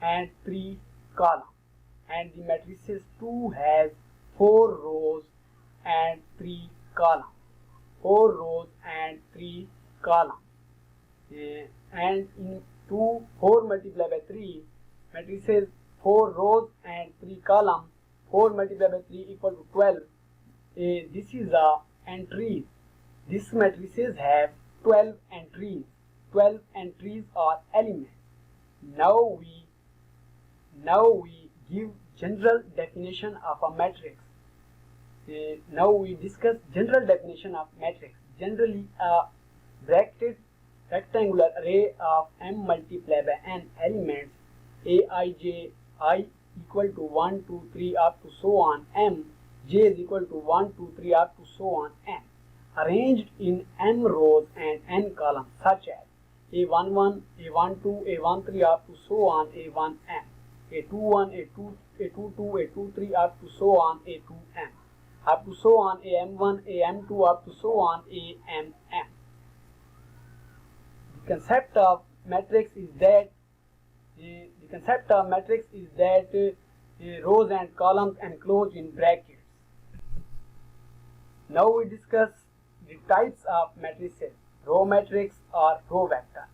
and 3 columns, and the matrices 2 has 4 rows and 3 columns. 4 rows and 3 columns. And in 4 multiplied by 3, matrices 4 rows and 3 columns. 4 multiplied by 3 equal to 12. This is the entries. These matrices have 12 entries. 12 entries are elements. Now we give general definition of a matrix. Now we discuss general definition of matrix. Generally, a bracketed rectangular array of m multiplied by n elements aij, I equal to 1, 2, 3 up to so on, m, j is equal to 1, 2, 3 up to so on, n, arranged in m rows and n columns such as a11, a12, a13 up to so on, a1m, a21, a22, a23 up to so on, a2m, up to so on, am1, am2 up to so on, amm. The concept of matrix is that rows and columns enclosed in brackets. Now we discuss the types of matrices. Row matrix or row vector.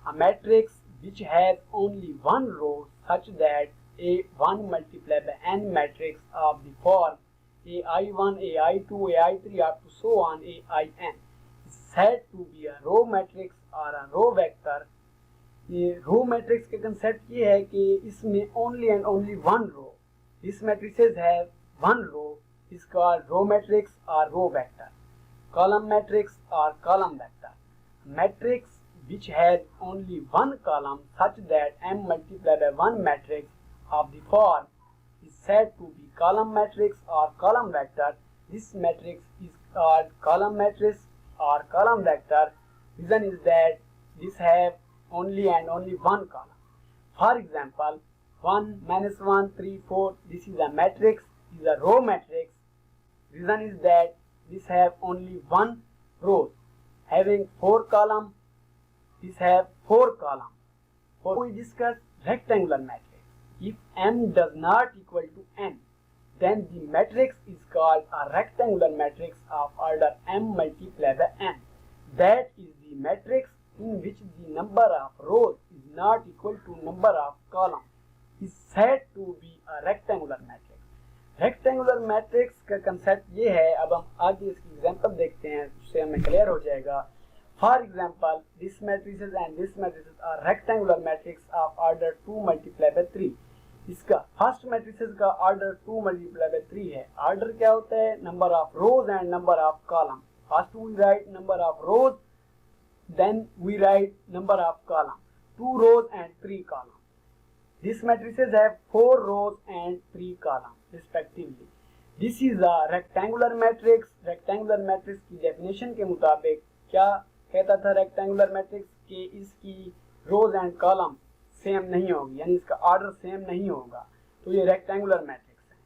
A matrix which has only one row such that a1 multiplied by n matrix of the form ai1, ai2, ai3 up to so on, ain is said to be a row matrix और a row vector. ये row matrix के concept ये है कि इसमें only and only one row, this matrices have one row, is called row matrix और row vector. Column matrix और column vector. Matrix which has only one column such that m multiplied by one matrix of the form is said to be column matrix or column vector. This matrix is called column matrix or column vector. Reason is that this have only and only one column. For example, 1, -1, 3, 4, this is a matrix, is a row matrix. Reason is that this have only one row. Having 4 columns, this have 4 columns. We discuss rectangular matrix. If m does not equal to n, then the matrix is called a rectangular matrix of order m multiplied by n. That is the matrix in which the number of rows is not equal to number of columns is said to be a rectangular matrix. Rectangular matrix का concept ये है, अब हम आगे इसकी example देखते हैं, उससे हमें क्लियर हो जाएगा. For example, this matrices and this matrices are rectangular matrix of order 2 multiply by 3. इसका फर्स्ट मैट्रिसेस का ऑर्डर 2 मल्टीप्लाई बाय 3 है. ऑर्डर क्या होता है? Number of rows and number of column. First we write number of rows, then we write number of column, 2 rows and 3 columns. These matrices have 4 rows and 3 columns respectively. This is a rectangular matrix. Rectangular matrix की definition के मुताबिक क्या कहता था rectangular matrix के इसकी rows and column same नहीं होगी, यानी इसका ऑर्डर सेम नहीं होगा, तो ये rectangular matrix है.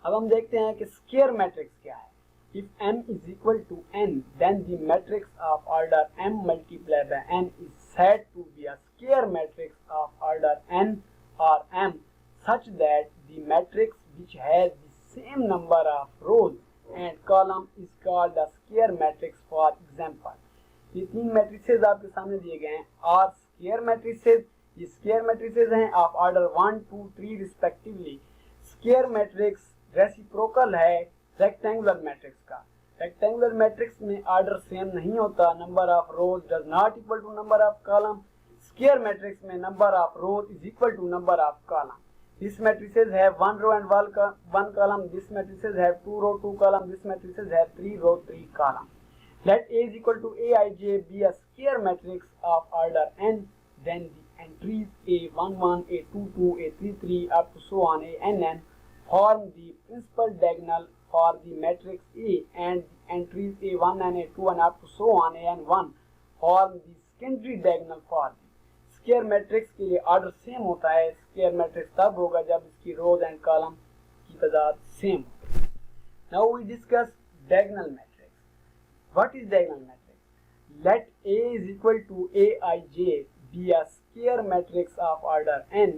अब हम देखते हैं कि square matrix क्या है. If m is equal to n, then the matrix of order m multiplied by n is said to be a square matrix of order n or m, such that the matrix which has the same number of rows and columns is called a square matrix. For example, ये 3 matrices आपके सामने दिए गए हैं और square matrices, ये square matrices हैं of order 1, 2, 3 respectively. Square matrix reciprocal है रेक्टेंगुलर मैट्रिक्स का. रेक्टेंगुलर मैट्रिक्स में ऑर्डर सेम नहीं होता, number of rows does not equal to number of column. Square matrix में number of rows is equal to number of column. This matrices have 1 row and 1 column. This matrices have 2 row 2 column. This matrices have 3 row 3 column. Let A is equal to Aij be a square matrix of order n, then the entries A11, A22, A33 up to so on Ann form the principal diagonal for the matrix A, and the entries A1 and A2 and up to so on An1 form the secondary diagonal for the square matrix के लिए order same होता है. Square matrix तब होगा जब इसकी रोज and column की तादाद सेम हो. Now we discuss diagonal matrix. What is diagonal matrix? Let A is equal to Aij be a square matrix of order n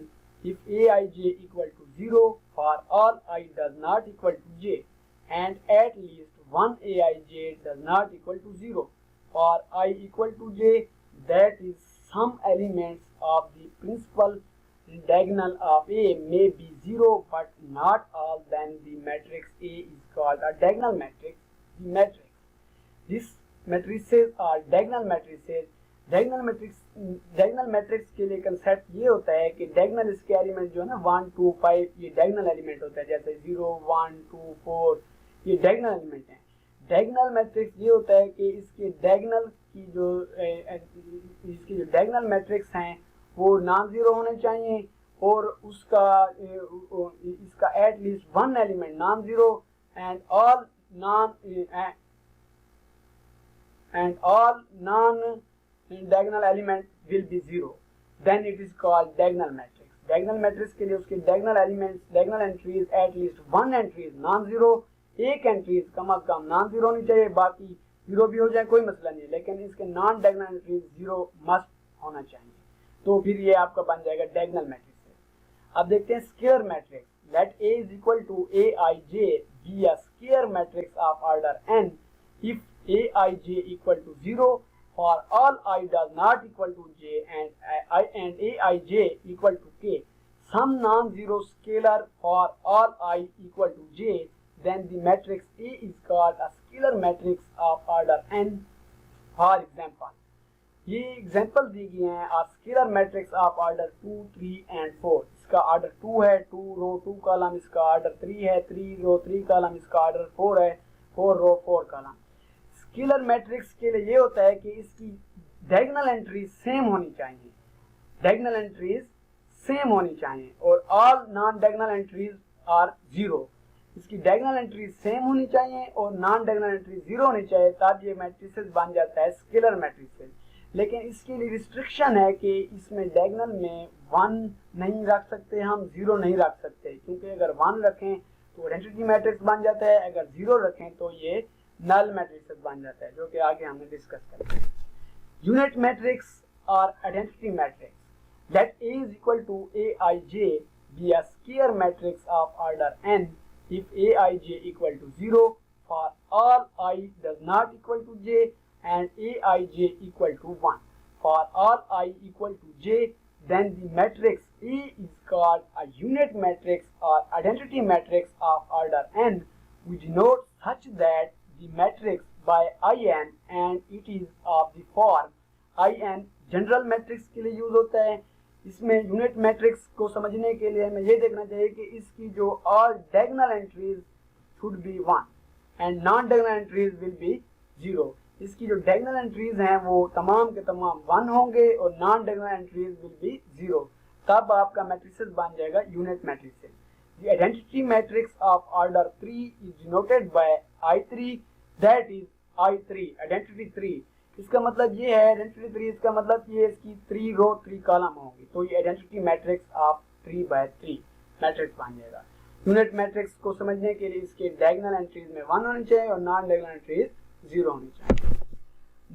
if aij equal to 0 for all I does not equal to j, and at least one aij does not equal to 0 for I equal to j, that is some elements of the principal diagonal of A may be 0 but not all, then the matrix A is called a diagonal matrix. The matrix, this matrices are diagonal matrices. Diagonal matrix के लिए concept ये होता है कि diagonal इसके element जो है ना 1 2 5 ये डायगोनल एलिमेंट होता है, जैसे 0 1 2 4 ये डायगोनल एलिमेंट हैं। डायगोनल मैट्रिक्स ये होता है कि इसके डायगोनल की इसकी जो डायगोनल मैट्रिक्स हैं वो नॉन जीरो होने चाहिए और इसका at least one element non zero and all non diagonal element will be zero, then it is called diagonal matrix. Diagonal matrix के लिए उसके diagonal elements, diagonal entries at least one entry is non-zero, एक entries कम अज कम non-zero होनी चाहिए, बाकी zero भी हो जाए कोई मसला नहीं, लेकिन इसके non diagonal entries zero must होना चाहिए, तो फिर ये आपका बन जाएगा diagonal matrix। अब देखते हैं square matrix. Let A is equal to Aij be a square matrix of order n if Aij equal to 0 for all I does not equal to j and aij equal to k, some non-zero scalar for all I equal to j, then the matrix A is called a scalar matrix of order n. For example, ये example दी गई हैं और scalar matrix of order 2 3 and 4। इसका order 2 है, 2 रो 2 column, इसका order 3 है, 3 रो 3 column, इसका order 4 है, 4 रो 4 कॉलम। स्केलर मैट्रिक्स के लिए ये होता है कि इसकी डायगोनल एंट्रीज सेम होनी चाहिए, डायगोनल एंट्रीज सेम होनी चाहिए और all non diagonal entries are zero. इसकी डायगोनल एंट्रीज सेम होनी चाहिए और नॉन डायगोनल एंट्रीज जीरो होनी चाहिए, तब ये मैट्रिसेस बन जाता है स्केलर मैट्रिसेस। लेकिन इसके लिए रिस्ट्रिक्शन है कि इसमें डायगोनल में 1 नहीं रख सकते, हम 0 नहीं रख सकते, क्योंकि अगर 1 रखें तो आइडेंटिटी मैट्रिक्स बन जाता है, अगर 0 रखें तो ये नल मैट्रिक्स बन जाता है, जो कि आगे हमने डिस्कस करते हैं। यूनिट मैट्रिक्स और identity matrix. Let A is equal to Aij be a square matrix of order n if Aij equal to 0 for all I does not equal to j and Aij equal to 1. For all I equal to j, then the matrix A is called a unit matrix or identity matrix of order n. We denote such that the matrix by In and it is of the form In. General matrix के लिए use होता है। इसमें unit matrix को समझने के लिए हमें ये देखना चाहिए कि इसकी जो all diagonal entries should be 1 and non diagonal entries will be 0। इसकी जो डायगोनल एंट्रीज हैं वो तमाम के तमाम 1 होंगे और non diagonal entries will be 0, तब आपका मैट्रिसेस बन जाएगा unit matrices. The identity matrix of order 3 is denoted bye I3, that is I3 identity 3। इसका मतलब ये है आइडेंटिटी 3, इसका मतलब ये इसकी 3 रो 3 कॉलम होंगी, तो ये आइडेंटिटी मैट्रिक्स ऑफ 3/3 मैट्रिक्स बन जाएगा। यूनिट मैट्रिक्स को समझने के लिए इसके डायगोनल एंट्रीज में 1 होनी चाहिए और नॉन डायगोनल एंट्रीज 0 होनी चाहिए।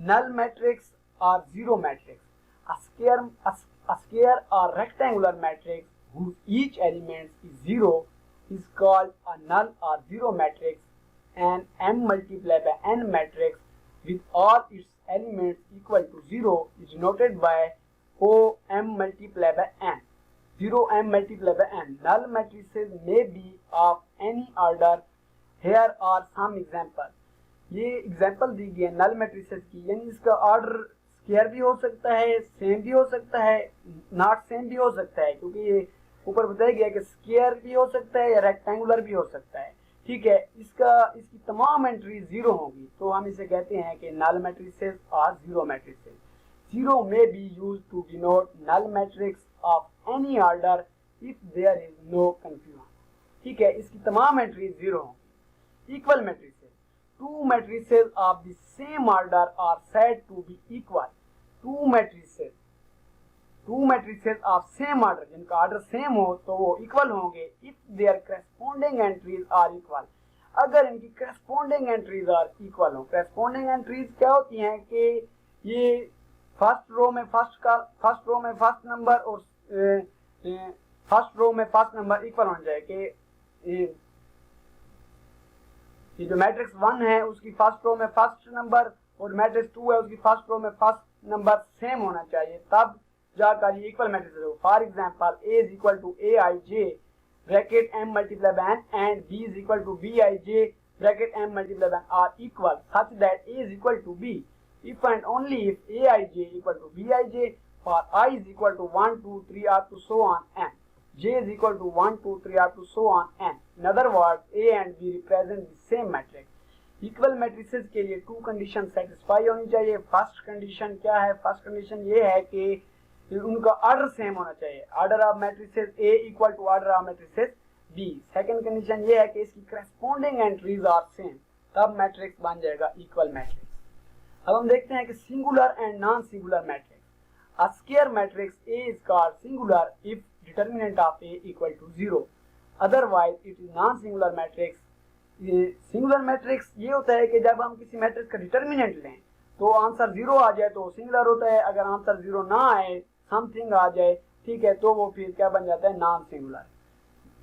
नल मैट्रिक्स और zero matrix, a square or rectangular matrix whose each element is 0 is called a null or zero matrix. An m multiplied by n matrix with all its elements equal to 0 is denoted by OM multiplied by n. 0m multiplied by n. Null matrices may be of any order. Here are some example. ये example दी गई है नल matrices की, यानी इसका order square भी हो सकता है, सेम भी हो सकता है, नॉट सेम भी हो सकता है, क्योंकि ये ऊपर बताया गया कि स्क्वायर भी हो सकता है या रेक्टेंगुलर भी हो सकता है। ठीक है, इसकी तमाम एंट्री 0 होगी, तो हम इसे कहते हैं कि नल मैट्रिसेस और जीरो मैट्रिसेस। जीरो में we use to denote null matrix of any order if there is no confusion. ठीक है, इसकी तमाम एंट्री 0 होंगी। Equal matrices, two matrices of the same order are said to be equal. Two matrices of same order, जिनका order same हो तो वो equal होंगे if their corresponding entries are equal. अगर इनकी corresponding entries are equal हो। corresponding entries क्या होती हैं कि ये फर्स्ट रो में फर्स्ट नंबर और फर्स्ट रो में फर्स्ट नंबर इक्वल होना चाहिए कि ये जो मैट्रिक्स 1 है उसकी फर्स्ट रो में फर्स्ट नंबर और मैट्रिक्स 2 है उसकी फर्स्ट रो में फर्स्ट नंबर सेम होना चाहिए, तब जाकर ये इक्वल मैट्रिक्स हो। For example A is equal to Aij bracket m multiplied by n and B is equal to Bij bracket m multiplied by n are equal such that A is equal to B if and only if Aij equal to Bij for I is equal to 1 2 3 up to so on n, J is equal to 1 2 3 up to so on n. In other words, A and B represent the same matrix. Equal matrices के लिए to condition satisfy होनी चाहिए। First condition क्या है? First condition ये है कि उनका ऑर्डर सेम होना चाहिए, order of matrices A equal to order of matrices B। Second condition ये है कि इसकी करस्पॉन्डिंग एंट्रीज आर सेम, तब मैट्रिक्स बन जाएगा इक्वल मैट्रिक्स। अब हम देखते हैं कि singular and non singular matrix. A square matrix A is called singular if determinant of A equal to 0, otherwise it is non singular matrix। Singular matrix ये होता है कि जब हम किसी मैट्रिक्स का डिटर्मिनेंट लें तो आंसर 0 आ जाए तो सिंगुलर होता है, अगर आंसर 0 ना आए समथिंग आ जाए, ठीक है, तो वो फिर क्या बन जाता है? Non singular.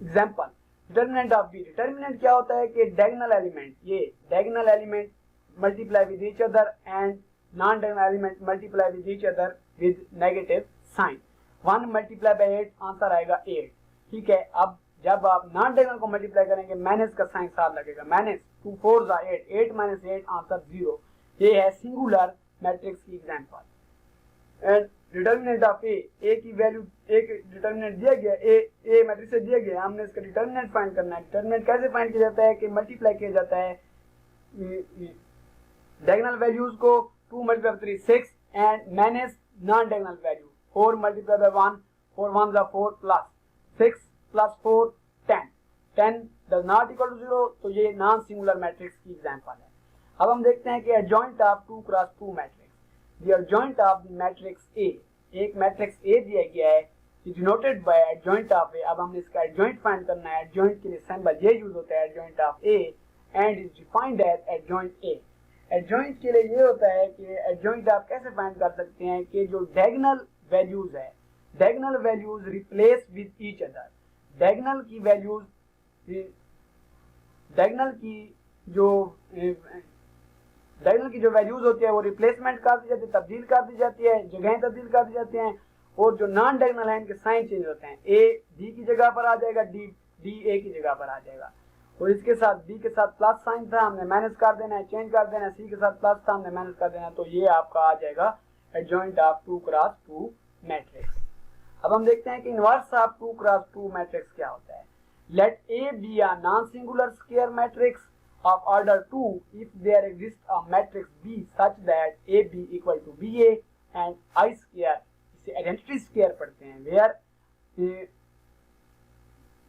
Example determinant of B. Determinant क्या होता है कि डायगोनल एलिमेंट, ये diagonal element multiply with each other and non diagonal element multiply with each other with negative sign. 1 multiply by 8 answer आएगा 8, ठीक है। अब जब आप नॉन डायगोनल को मल्टीप्लाई करेंगे माइनस का साइन साथ लगेगा, माइनस 2 4 8, 8 माइनस 8 आंसर 0। ये है सिंगुलर मैट्रिक्स की एग्जांपल। एंड डिटर्मिनेंट ऑफ ए की वैल्यू, एक डिटर्मिनेंट दिया गया, ए मैट्रिक्स दिया गया, हमने इसका डिटर्मिनेंट फाइंड करना है। डिटर्मिनेंट कैसे फाइंड किया जाता है कि मल्टीप्लाई किया जाता है डायगोनल वैल्यूज को, 2 multiply 3 6 and minus non diagonal value 4 multiply by 1, 4 1 जा 4 plus 6 plus 4 10, 10 does not equal to 0, तो ये नॉन सिंगुलर मैट्रिक्स की एग्जांपल है। अब हम देखते हैं कि adjoint of 2 cross 2 matrix. The adjoint of the matrix A, एक मैट्रिक्स ए दिया गया है denoted by adjoint of A. अब हमने इसका एडजॉइंट फाइंड करना है। एडजॉइंट के लिए सिंबल ये यूज होता है adjoint of A and is defined as adjoint A. Adjoint के लिए ये होता है कि एडजॉइंट आप कैसे फाइंड कर सकते हैं कि जो डायगोनल वैल्यूज है, diagonal values replace with each other. Diagonal की वैल्यूज, डायगोनल की जो वैल्यूज होती है वो रिप्लेसमेंट कर दी जाती है, तब्दील कर दी जाती है, जगहें तब्दील कर दी जाती हैं, और जो नॉन डायगोनल है इनके साइन चेंज होते हैं। ए डी की जगह पर आ जाएगा, डी ए की जगह पर आ जाएगा, और इसके साथ बी के साथ प्लस साइन था, हमने माइनस कर देना है, चेंज कर देना है, सी के साथ प्लस था, हमने माइनस कर देना है, तो ये आपका आ जाएगा एडजॉइंट ऑफ 2 क्रॉस 2 मैट्रिक्स। अब हम देखते हैं कि इनवर्स ऑफ 2 क्रॉस 2 मैट्रिक्स क्या होता है। Let A be a non singular square matrix of order 2 if there exists a matrix B such that AB equal to BA and I square, इसे identity square पढ़ते हैं,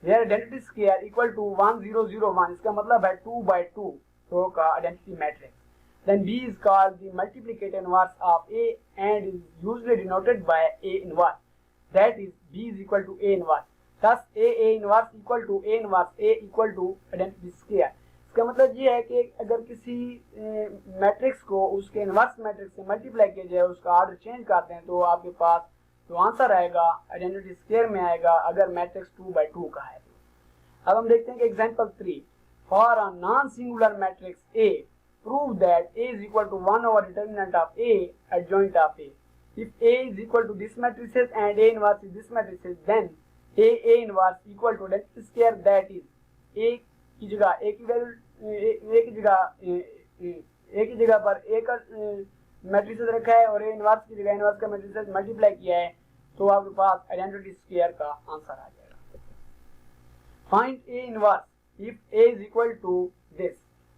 where identity square equal to 1 0 0 1, इसका मतलब है 2 by 2 रो का identity matrix, then B is called the multiplicative inverse of A and is usually denoted by A inverse, that is B is equal to A inverse, thus A inverse equal to A inverse, A equal to identity square। इसका मतलब ये है कि अगर किसी matrix को उसके inverse matrix से मल्टीप्लाई किया जाए, उसका ऑर्डर चेंज करते हैं, तो आपके पास जो आंसर आएगा आइडेंटिटी स्क्वायर में आएगा अगर मैट्रिक्स 2 by 2 का है। अब हम देखते हैं कि example 3, for a non singular matrix A prove that A is equal to 1 over determinant of A adjoint of A. If A is equal to this matrices and A inverse is this matrices, then A inverse equal to identity square, that is A की जगह ए की value, ए की जगह पर ए का matrices रखा है और ए इनवर्स की जगह इनवर्स का मैट्रिसेस मल्टीप्लाई किया है, तो आपके पास आइडेंटिटी स्क्वायर का आंसर आ जाएगा। Find A inverse if A is equal to this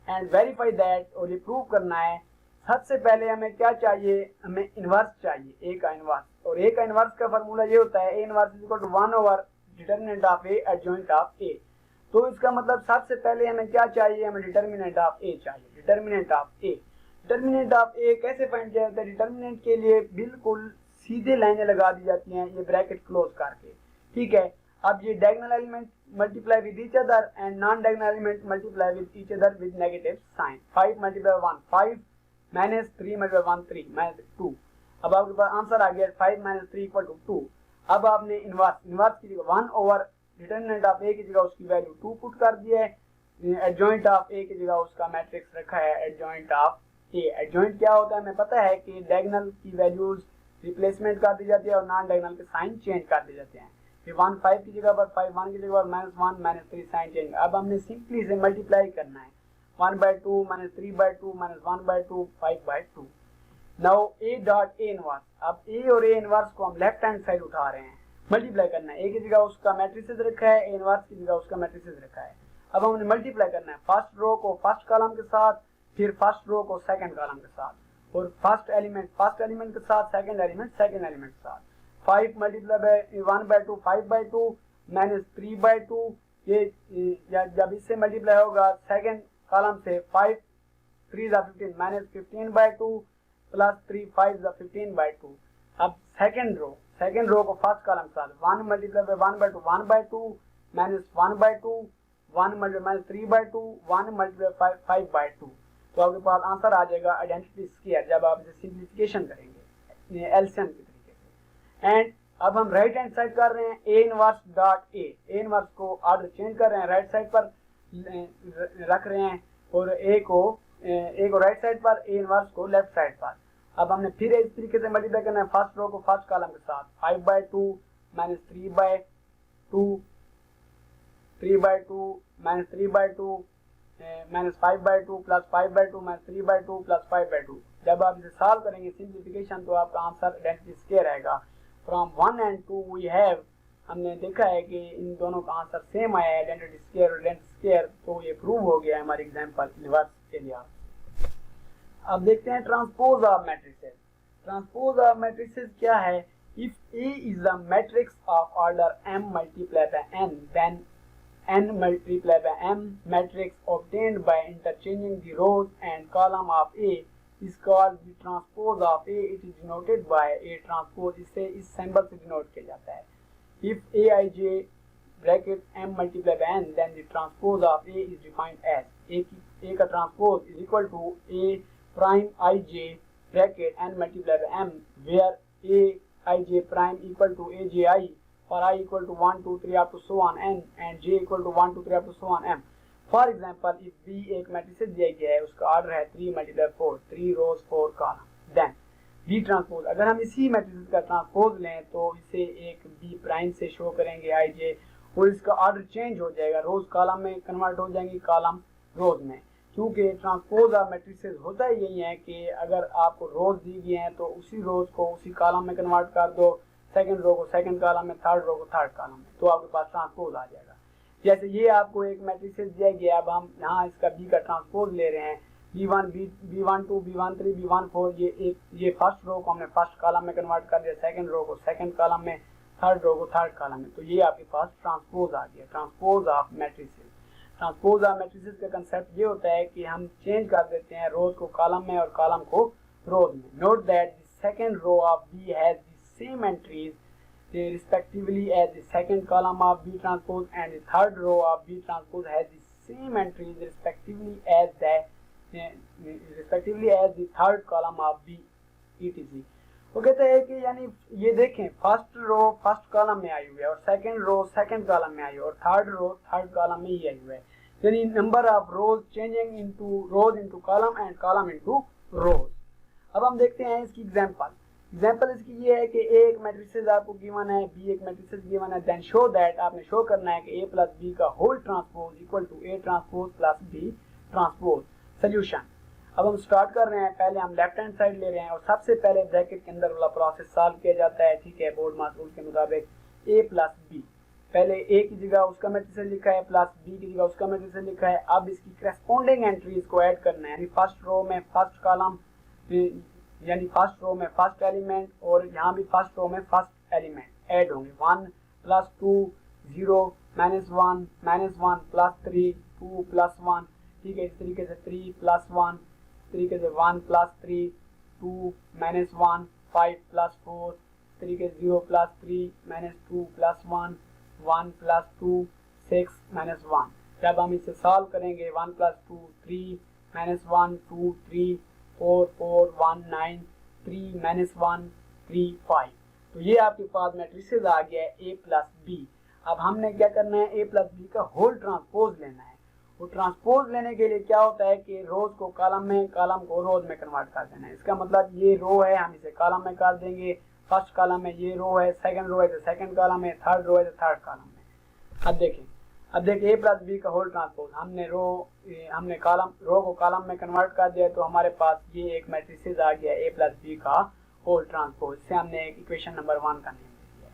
and verify that, और ये प्रूव करना है। सबसे पहले हमें क्या चाहिए? हमें इनवर्स चाहिए, ए का इनवर्स, और ए का इनवर्स का फार्मूला ये होता है A inverse is equal to 1 over determinant of A adjoint of A. तो इसका मतलब सबसे पहले हमें क्या चाहिए? हमें डिटर्मिनेंट ऑफ ए चाहिए, determinant of A. Determinant of A कैसे फाइंड किया जाता है? डिटर्मिनेंट के लिए बिल्कुल सीधे लाइनें लगा दी जाती हैं, ये ब्रैकेट क्लोज करके, ठीक है। अब ये diagonal element multiply with each other and non diagonal element multiply with each other with negative sign. 5 multiply 1 5 minus 3 multiply 1 3 minus 2। अब आपके पास आंसर आ गया 5 माइनस 3 इक्वल टू 2। अब आपने इनवर्स की जगह 1 ओवर डिटर्मिनेंट ऑफ ए की जगह उसकी वैल्यू 2 पुट कर दिया है, एडजॉइंट ऑफ ए की जगह उसका मैट्रिक्स रखा है एडजॉइंट ऑफ ए। एडजॉइंट क्या होता है हमें पता है कि डायगोनल की वैल्यूज रिप्लेसमेंट कर दी जाती है और नॉन डायगोनल के साइन चेंज कर दिए जाते हैं। फिर 1 5 की जगह पर 5 1 की जगह पर -1 -3 साइन चेंज। अब हमने सिंपली इसे मल्टीप्लाई करना है 1/2 -3/2 -1/2 5/2। Now A dot A inverse, अब ए और ए इनवर्स को हम लेफ्ट हैंड साइड उठा रहे हैं, मल्टीप्लाई करना है। ए की जगह उसका मैट्रिसेस रखा है, ए इनवर्स की जगह उसका मैट्रिसेस रखा है। अब हमने मल्टीप्लाई करना है फर्स्ट रो को फर्स्ट कॉलम के साथ, फिर फर्स्ट रो को सेकंड कॉलम के साथ, और फर्स्ट एलिमेंट के साथ, सेकंड एलिमेंट के साथ। 5 मल्टीप्लाई बाय 1/2 5/2 -3/2, ये जब इससे मल्टीप्लाई होगा सेकंड कॉलम से 5 3 15 -15/2 प्लस 3 5 15/2। अब सेकंड रो को फर्स्ट कॉलम के साथ 1 मल्टीप्लाई बाय 1/2 1/2 -1/2 1 मल्टीप्लाई 3/2 1 मल्टीप्लाई 5/2। तो आपके पास आंसर आ जाएगा आइडेंटिटी स्क्वायर जब आप इसे सिंप्लीफिकेशन करेंगे एलसीएम के तरीके से। एंड अब हम राइट हैंड साइड कर रहे हैं A inverse dot A inverse को ऑर्डर चेंज कर रहे हैं, राइट साइड पर रख रहे हैं और ए को राइट साइड पर, ए इनवर्स को लेफ्ट साइड पर। अब हमने फिर इस तरीके से मल्टीप्लाई करना है फर्स्ट रो को फर्स्ट कॉलम के साथ 5/2 -3/2 3/2 -3/2 -5/2 प्लस 5/2 -3/2 प्लस 5/2। जब आप इसे सॉल्व करेंगे सिंप्लीफिकेशन तो आपका आंसर आइडेंटिटी स्क्वायर आएगा। फ्रॉम 1 एंड 2 वी हैव, हमने देखा है कि इन दोनों का आंसर सेम आया है आइडेंटिटी स्क्वायर और आइडेंटिटी स्क्वायर, तो ये प्रूव हो गया है हमारे एग्जांपल इनवर्स के लिए। अब देखते हैं transpose of matrices. Transpose of matrices क्या है? If A is the matrix of order m multiply by n, then n multiplied by m matrix obtained by interchanging the rows and column of A is called the transpose of A. It is denoted by A transpose, इससे इस symbol से denote किया जाता है। If Aij bracket m multiplied by n, then the transpose of A is defined as A का transpose is equal to A prime ij bracket n multiplied by m, where Aij prime equal to Aj or I equal to 1 2 3 up to so on n and j equal to 1 2 3 up to so on m. For example, if B एक matrix दिया गया है, उसका order है 3 multiply 4 3 रोज 4 column, then B transpose, अगर हम इसी matrix का ट्रांसपोज लें तो इसे एक B प्राइम से शो करेंगे IJ और इसका ऑर्डर चेंज हो जाएगा, रोज कॉलम में कन्वर्ट हो जाएंगी, कॉलम रोज में। क्योंकि ट्रांसपोज ऑफ मैट्रिसेस होता ही यही है कि अगर आपको रोज दी गई हैं तो उसी रोज को उसी कॉलम में कन्वर्ट कर दो, सेकंड रो को सेकंड कॉलम में, थर्ड रो को थर्ड कॉलम में, तो आपके पास ट्रांसपोज आ जाएगा। जैसे ये आपको एक मैट्रिक्स दिया गया, अब हम यहाँ इसका बी का ट्रांसपोज ले रहे हैं, b1 b12 b13 b14, ये फर्स्ट रो को हमने फर्स्ट कॉलम में कन्वर्ट कर दिया, सेकंड रो को सेकंड कॉलम में, थर्ड रो को थर्ड कॉलम में, तो ये आपके पास ट्रांसपोज आ गया, transpose of matrices. Transpose of matrices का कंसेप्ट ये होता है कि हम चेंज कर देते हैं रोज को कॉलम में और कॉलम को रोज में। Note that the second row of B has same entries respectively as the second column of B transpose, and the third row of B transpose has the same entries respectively as the third column of B etc. वो कहते हैं कि यानी ये देखें first row first column में आई हुई है और सेकंड रो सेकंड कॉलम में आई है और थर्ड रो थर्ड कॉलम में ही आई हुई है, यानी number of rose changing into rose into column and column into रोज। अब हम देखते हैं इसकी एग्जाम्पल इसकी ये है कि ए एक मैट्रिसेस आपको गिवन है, बी एक मैट्रिसेस गिवन है, देन शो दैट, आपने शो करना है कि ए प्लस बी का whole transpose equal to A transpose plus B transpose. Solution, अब हम स्टार्ट कर रहे हैं, पहले हम लेफ्ट हैंड साइड ले रहे हैं और सबसे पहले ब्रैकेट के अंदर वाला प्रोसेस सॉल्व किया जाता है, ठीक है, बोर्ड मास रूल के मुताबिक। ए प्लस बी, पहले ए की जगह उसका मैट्रिसेस लिखा है प्लस बी की जगह उसका मैट्रिसेस लिखा है। अब इसकी करस्पॉन्डिंग एंट्रीज को ऐड करना है, यानी फर्स्ट रो में फर्स्ट कॉलम, यानी फर्स्ट रो में फर्स्ट एलिमेंट और यहाँ भी फर्स्ट रो में फर्स्ट एलिमेंट ऐड होंगे। 1 प्लस 2 0 -1 -1 प्लस 3 2 प्लस 1, ठीक है, इस तरीके से 3 प्लस 1, इस तरीके से 1 प्लस 3 2 -1 5 प्लस 4, इस तरीके से 0 प्लस 3 -2 प्लस 1 1 प्लस 2 6 -1। जब हम इसे सॉल्व करेंगे 1 प्लस 2 3 -1 2 3 4 4 1 9 3 -1 3 5, तो ये आपके पास मैट्रिसेस आ गया है ए प्लस बी। अब हमने क्या करना है, ए प्लस बी का होल ट्रांसपोज लेना है। वो ट्रांसपोज लेने के लिए क्या होता है कि रोज को कॉलम में, कॉलम को रोज में कन्वर्ट कर देना है। इसका मतलब ये रो है, हम इसे कॉलम में कर देंगे। फर्स्ट कॉलम में ये रो है, सेकंड रो है तो सेकंड कॉलम में, थर्ड रो है तो थर्ड कॉलम में। अब देखें ए प्लस बी का होल ट्रांसपोज, हमने कॉलम रो को कॉलम में कन्वर्ट कर दिया, तो हमारे पास ये एक मैट्रिसेस आ गया ए प्लस बी का होल ट्रांसपोज। इससे हमने एक इक्वेशन नंबर 1 का नेम दे दिया।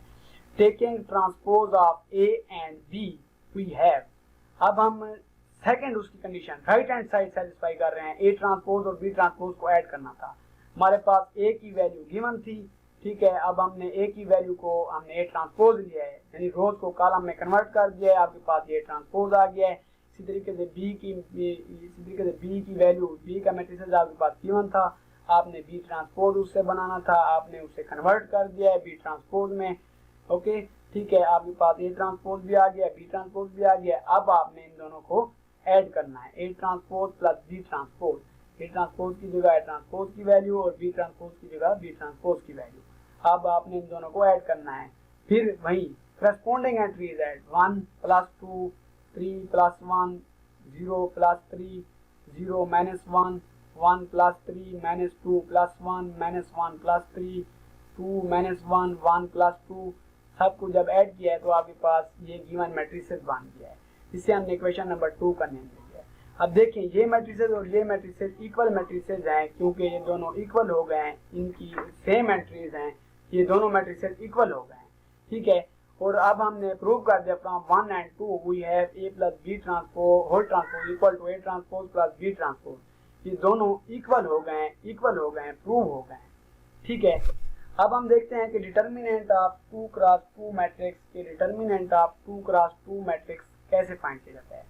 Taking transpose of A and B we have, अब हम सेकंड उसकी condition right hand side satisfy कर रहे हैं। ए ट्रांसपोज और बी ट्रांसपोज को ऐड करना था। हमारे पास ए की वैल्यू गिवन थी, ठीक है। अब हमने ए की वैल्यू को हमने ए ट्रांसपोज लिया है, यानी रोज को कॉलम में कन्वर्ट कर दिया है, आपके पास ये ट्रांसपोज आ गया है। इसी तरीके से बी की वैल्यू, बी का मैट्रिसेस आपके पास गिवन था, आपने बी ट्रांसपोज उससे बनाना था, आपने उसे कन्वर्ट कर दिया है बी ट्रांसपोज में। ओके, ठीक है, आपके पास ए ट्रांसपोज भी आ गया, बी ट्रांसपोज भी आ गया। अब आपने इन दोनों को ऐड करना है, A transpose plus B transpose. A transpose की जगह ए ट्रांसपोज की वैल्यू और बी ट्रांसपोज की जगह बी ट्रांसपोज की वैल्यू। अब आपने इन दोनों को ऐड करना है। फिर वही corresponding entries add, 1 plus 2, 3 plus 1, 0 plus 3, 0 minus 1, 1 plus 3 minus 2 plus 1 minus 1 plus 3, 2 minus 1, 1 plus 2, सबको जब ऐड किया है तो आपके पास ये गिवन मैट्रिसेस बन गया है। इसे हमने इक्वेशन नंबर 2 का नेम दिया है। अब देखें ये मैट्रिसेस और ये मैट्रिसेस इक्वल मैट्रिसेस हैं, क्योंकि ये दोनों इक्वल हो गए हैं, इनकी सेम एंट्रीज हैं, ये दोनों मैट्रिसेस इक्वल हो गए हैं, ठीक है। और अब हमने प्रूव कर दिया from 1 and 2 we have A plus B transpose whole transpose equal to A transpose plus B transpose. ये दोनों इक्वल हो गए हैं, प्रूव हो गए हैं, ठीक है। अब हम देखते हैं कि डिटर्मिनेंट ऑफ 2 क्रॉस 2 मैट्रिक्स के डिटर्मिनेंट ऑफ 2 क्रॉस 2 मैट्रिक्स कैसे फाइंड किया जाता है।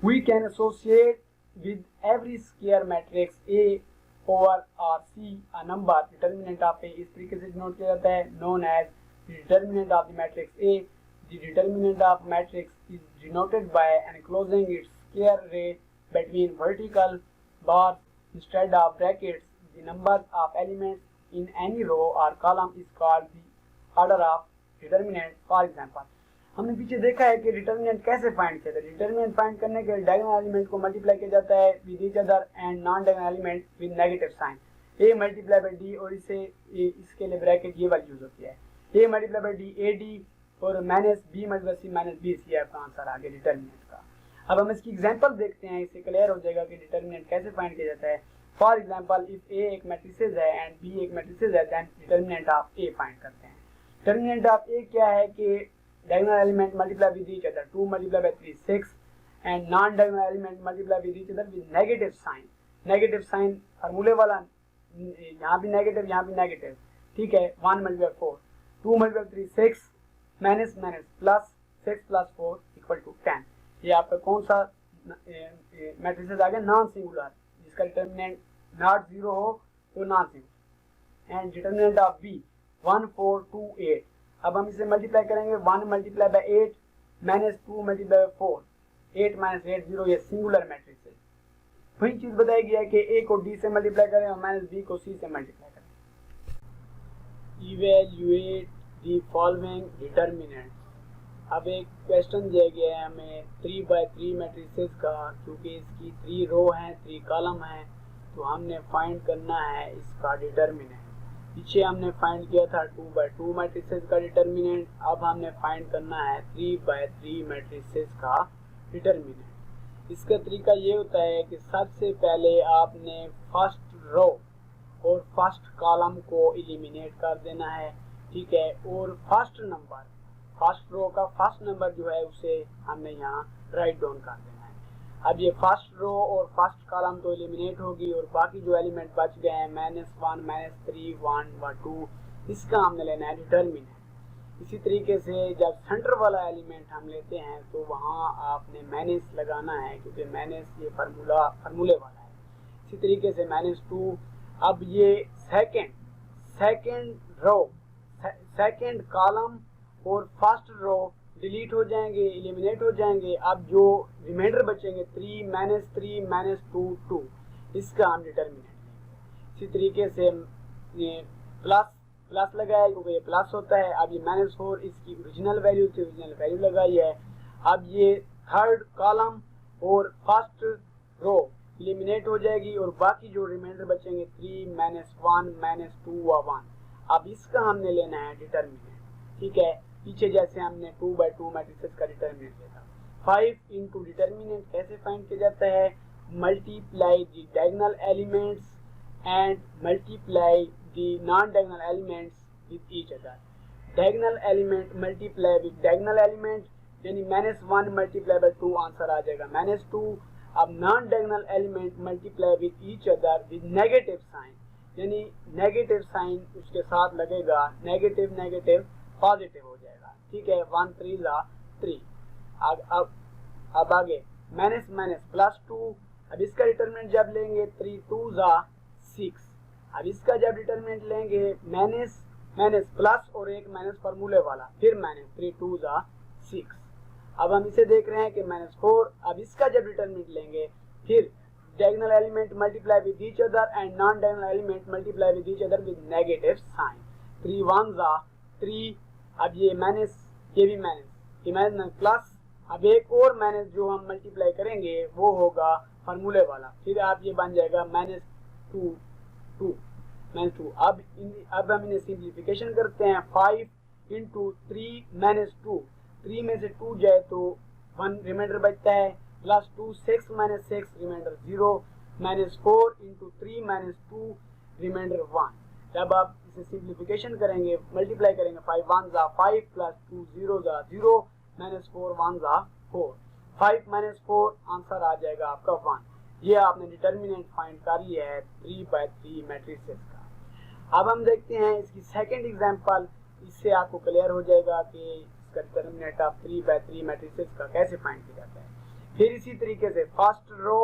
We can associate with every square matrix A over और C a number. Determinant of A इस तरीके से डिनोट किया जाता है, known as determinant of the matrix A. The determinant of matrix is denoted by enclosing its square array between vertical bars instead of brackets. The number of elements in any row or column is called the order of determinant. For example, हमने पीछे देखा है कि determinant कैसे find किया था। Determinant find करने के लिए डायगोनल एलिमेंट को मल्टीप्लाई किया जाता है with each other and non diagonal element with negative sign. A multiply by D, और इसके लिए ब्रैकेट ये वाली यूज होती है, A multiply by D A D और minus B multiply C minus B C. आपका आंसर आ गया डिटर्मिनेंट का। अब हम इसकी एग्जांपल देखते हैं, इससे क्लियर हो जाएगा कि डिटर्मिनेंट कैसे फाइंड किया जाता है। फॉर एग्जांपल, इफ ए एक मैट्रिसेस है एंड बी एक मैट्रिसेस है, then determinant of A find करते हैं। डिटर्मिनेंट ऑफ ए क्या है कि diagonal element multiply with each other, 2 multiply by 3 6, and non diagonal element multiply with each other with negative sign. Negative sign फार्मूले वाला, यहाँ भी नेगेटिव यहाँ भी नेगेटिव, ठीक है। 1 multiply 4, 2 multiply 3 6, minus minus plus 6 plus 4 equal to 10। ये आपका कौन सा मैट्रिसेस आ गया, नॉन सिंगुलर, जिसका डिटर्मिनेंट नॉट 0 हो तो non singular. And determinant of B 1 4 2 8। अब हम इसे मल्टीप्लाई करेंगे, 1 multiply by 8 minus 2 multiply bye 4, 8 minus 8 0, ये सिंगुलर मैट्रिक्स है। वही चीज बताई गया है कि ए को डी से मल्टीप्लाई करें और माइनस बी को सी से मल्टीप्लाई करें। Evaluate the following determinants. अब एक क्वेश्चन दिया गया है हमें 3 बाय 3 मैट्रिसेस का, क्योंकि इसकी 3 रो हैं 3 कॉलम हैं, तो हमने फाइंड करना है इसका डिटर्मिनेंट। पीछे हमने फाइंड किया था 2 बाय 2 मैट्रिसेस का डिटर्मिनेंट, अब हमने फाइंड करना है 3 बाय 3 मैट्रिसेस का डिटर्मिनेंट। इसका तरीका ये होता है कि सबसे पहले आपने फर्स्ट रो और फर्स्ट कॉलम को एलिमिनेट कर देना है, ठीक है। और फर्स्ट रो का फर्स्ट नंबर जो है उसे हमने यहाँ राइट डाउन कर देना है। अब ये फर्स्ट रो और फर्स्ट कॉलम तो एलिमिनेट होगी और बाकी जो एलिमेंट बच गए हैं -1 -3 1 व 2, इसका हमने लेना है डिटर्मिनेंट। इसी तरीके से जब सेंटर वाला एलिमेंट हम लेते हैं तो वहाँ आपने माइनस लगाना है, क्योंकि माइनस ये फार्मूले वाला है। इसी तरीके से -2। अब ये सेकेंड रो सेकेंड कॉलम और फर्स्ट रो डिलीट हो जाएंगे, एलिमिनेट हो जाएंगे। अब जो रिमाइंडर बचेंगे 3 -2 2, इसका हम डिटर्मिनेंट लेंगे। इसी तरीके से प्लस लगाया क्योंकि ये प्लस होता है। अब ये -4 इसकी ओरिजिनल वैल्यू थी, ओरिजिनल वैल्यू लगाई है। अब ये थर्ड कॉलम और फर्स्ट रो एलिमिनेट हो जाएगी और बाकी जो रिमाइंडर बचेंगे 3 -1 -2 व 1। अब इसका हमने लेना है डिटर्मिनेंट, ठीक है। पीछे जैसे हमने 2/2 मैट्रिसेस का डिटर्मिनेंट लेता। 5 इंटू डिटर्मिनेंट कैसे फाइंड किया जाता है, multiply the diagonal elements and multiply the non-diagonal elements with each other. Diagonal element multiply with diagonal element यानी -1 multiply by 2 आंसर आ जाएगा -2। अब non-diagonal element multiply with each other with negative sign यानी negative sign उसके साथ लगेगा, negative negative positive हो जाएगा, ठीक है। 1 3 3। अब आगे माइनस माइनस +2। अब इसका डिटरमिनेंट जब लेंगे 3 2 6। अब इसका जब डिटरमिनेंट लेंगे माइनस माइनस प्लस और एक माइनस फार्मूले वाला, फिर माइनस 3 2 6। अब हम इसे देख रहे हैं कि -4। अब इसका जब डिटरमिनेंट लेंगे फिर diagonal element multiply with each other and non diagonal element multiply with each other with negative sign. 3 1 3। अब ये माइनस, ये भी माइनस, ये माइनस प्लस। अब एक और माइनस जो हम मल्टीप्लाई करेंगे वो होगा फार्मूले वाला, फिर आप ये बन जाएगा -2 2 -2। अब हम इन्हें सिंप्लीफिकेशन करते हैं। 5 इंटू 3 -2, 3 में से 2 जाए तो 1 रिमाइंडर बचता है, +2 6 -6 रिमाइंडर 0, -4 इंटू 3 -2 रिमाइंडर 1। जब आप इसे सिंप्लीफिकेशन करेंगे, मल्टीप्लाई करेंगे, 5 1 5 +2 0 0, -4 1 4, 5 -4 आंसर आ जाएगा आपका 1। ये आपने डिटर्मिनेंट फाइंड कर लिया है 3/3 मैट्रिसेस का। अब हम देखते हैं इसकी सेकंड एग्जांपल। इससे आपको क्लियर हो जाएगा कि इसका डिटर्मिनेंट ऑफ 3/3 मैट्रिसेस का कैसे फाइंड किया जाता है। फिर इसी तरीके से फर्स्ट रो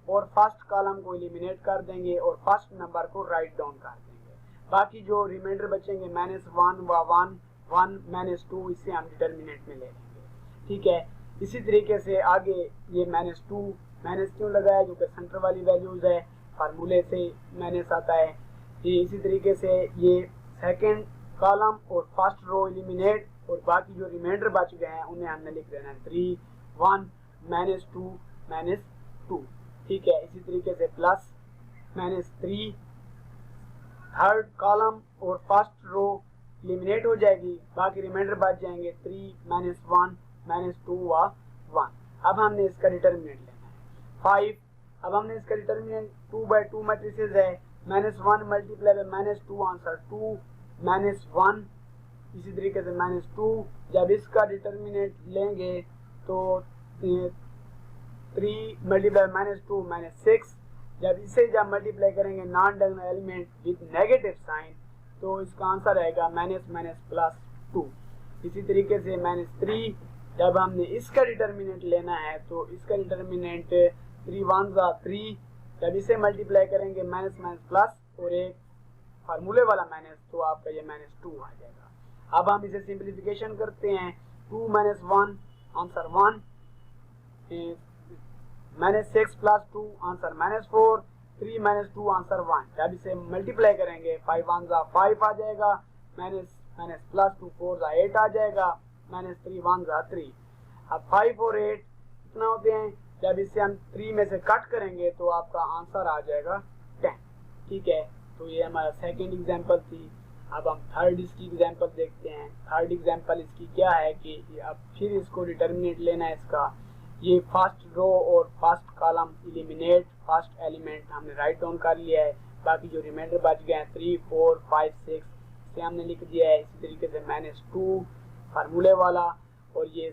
और फर्स्ट कॉलम को एलिमिनेट कर देंगे और फर्स्ट नंबर को राइट डाउन कर देंगे। बाकी जो रिमाइंडर बचेंगे -1 व 1 1 -2 इसे हम डिटर्मिनेंट में ले लेंगे, ठीक है। इसी तरीके से आगे ये -2 माइनस क्यों लगाया, क्योंकि सेंटर वाली वैल्यूज है, फार्मूले से माइनस आता है। ये इसी तरीके से ये सेकंड कॉलम और फर्स्ट रो एलिमिनेट और बाकी जो रिमाइंडर बच गए हैं उन्हें हमने लिख देना है 3 1 -2 -2, ठीक है। इसी तरीके से प्लस -3 थर्ड कॉलम और फर्स्ट रो एलिमिनेट हो जाएगी, बाकी रिमाइंडर बच जाएंगे 3 -1 -2 व 1। अब हमने इसका डिटर्मिनेंट लेना है 5। अब हमने इसका डिटर्मिनेंट 2/2 मैट्रिसेस है, -1 मल्टीप्लाई बाय -2 आंसर 2 -1। इसी तरीके से -2 जब इसका डिटर्मिनेंट लेंगे तो 3 मल्टीप्लाई -2 -6। जब इसे जब मल्टीप्लाई करेंगे non diagonal element with negative sign तो इसका आंसर आएगा -2। इसी तरीके से -3 जब हमने इसका डिटर्मिनेंट लेना है तो इसका डिटर्मिनेंट 3 1 3। जब इसे मल्टीप्लाई करेंगे माइनस प्लस और एक फार्मूले वाला माइनस तो आपका ये -2 आ जाएगा। अब हम इसे सिंप्लीफिकेशन करते हैं। 2 -1 आंसर 1, -6 + 2 आंसर -4, 3 -2 आंसर 1। जब इसे मल्टीप्लाई करेंगे 5 1 5 आ जाएगा, +2 4 8 आ जाएगा, -3 1 3। अब 5 और 8 कितना होते हैं, जब इसे हम 3 में से कट करेंगे तो आपका आंसर आ जाएगा 10, ठीक है। तो ये हमारा सेकंड एग्जांपल थी। अब हम थर्ड इसकी एग्जांपल देखते हैं। थर्ड एग्जांपल इसकी क्या है कि अब फिर इसको डिटर्मिनेंट लेना है इसका। ये फर्स्ट रो और first column eliminate, first element हमने राइट डाउन कर लिया है, बाकी जो रिमाइंडर बच गए हैं 3 4 5 6 इसे हमने लिख दिया है। इसी तरीके से -2 फार्मूले वाला और ये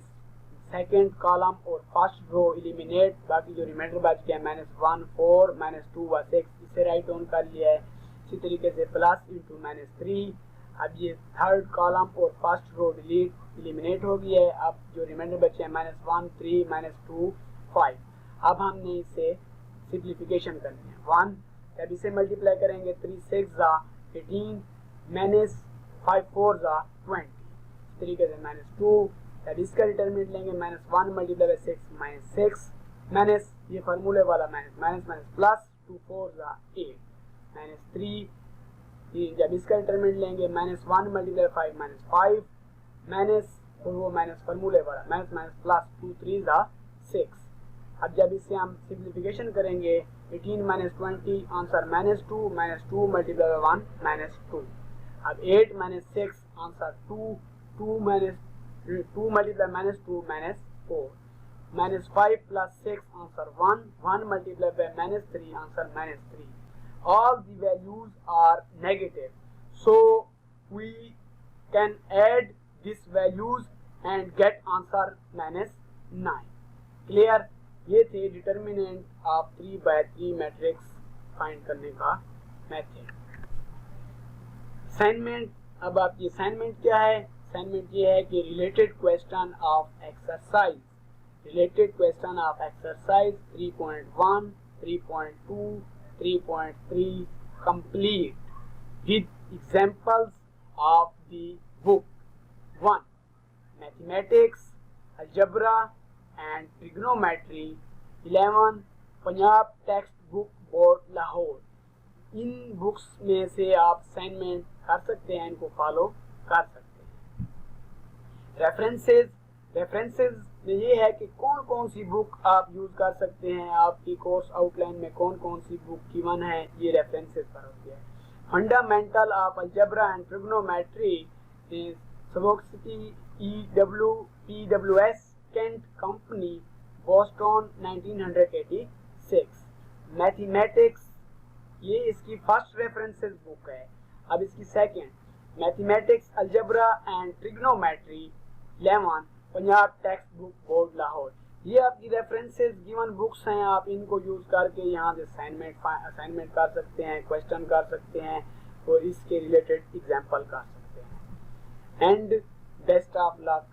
सेकंड कॉलम और फर्स्ट रो एलिमिनेट, बाकी जो रिमाइंडर बच गया -1 4 -2 व 6 इसे राइट डाउन कर लिया है। इसी तरीके से प्लस इंटू -3। अब ये थर्ड कॉलम और फर्स्ट रो डिलीट एलिमिनेट हो गई है। अब जो रिमाइंडर बचे हैं -1 3 -2 5। अब हमने इसे सिंप्लीफिकेशन करनी है 1। जब इसे मल्टीप्लाई करेंगे 3 6 18 -5 4 20। इस तरीके से -2। जब इसका डिटर्मिनेंट लेंगे -1 मल्टीप्लाई बाय 6 -6 माइनस ये फार्मूले वाला माइनस प्लस 2 4 8 -3। जब इसका डिटरमिनेंट लेंगे -1 × 5 -5 माइनस और वो माइनस फार्मूले वाला माइनस माइनस प्लस 2 3 6। अब जब इससे हम सिंप्लीफिकेशन करेंगे 18 - 20 आंसर -2 -2 × 1 -2। अब 8 - 6 answer 2 2 × -2 -4 -5 + 6 answer 1 1 multiplied by -3 answer -3. All the values are negative, so we can add these values and get answer -9. Clear? ये थे डिटर्मिनेंट ऑफ 3/3 मैट्रिक्स फाइंड करने का मेथड। असाइनमेंट, अब आपकी असाइनमेंट क्या है? असाइनमेंट ये है कि related question of exercise 3.1, 3.2, 3.3 complete with examples of the book 1. Mathematics, Algebra and Trigonometry 11 Punjab text book board Lahore. In books में से आप असाइनमेंट कर सकते हैं, इनको फॉलो कर सकते हैं। रेफरेंसेस में ये है कि कौन कौन सी बुक आप यूज कर सकते हैं, आपकी कोर्स आउटलाइन में कौन कौन सी बुक गिवन है, ये रेफरेंसेस पर होती है। Fundamental of algebra and trigonometry Swokowski PWS Kent company Boston 1986। Mathematics, ये इसकी फर्स्ट रेफरेंसेस बुक है। अब इसकी second mathematics algebra and trigonometry 11 Punjab text book board Lahore. ये आपकी रेफरेंसेस गिवन बुक्स हैं, आप इनको यूज करके यहाँ से असाइनमेंट कर सकते हैं, क्वेश्चन कर सकते हैं और इसके रिलेटेड एग्जाम्पल कर सकते हैं। And best of luck.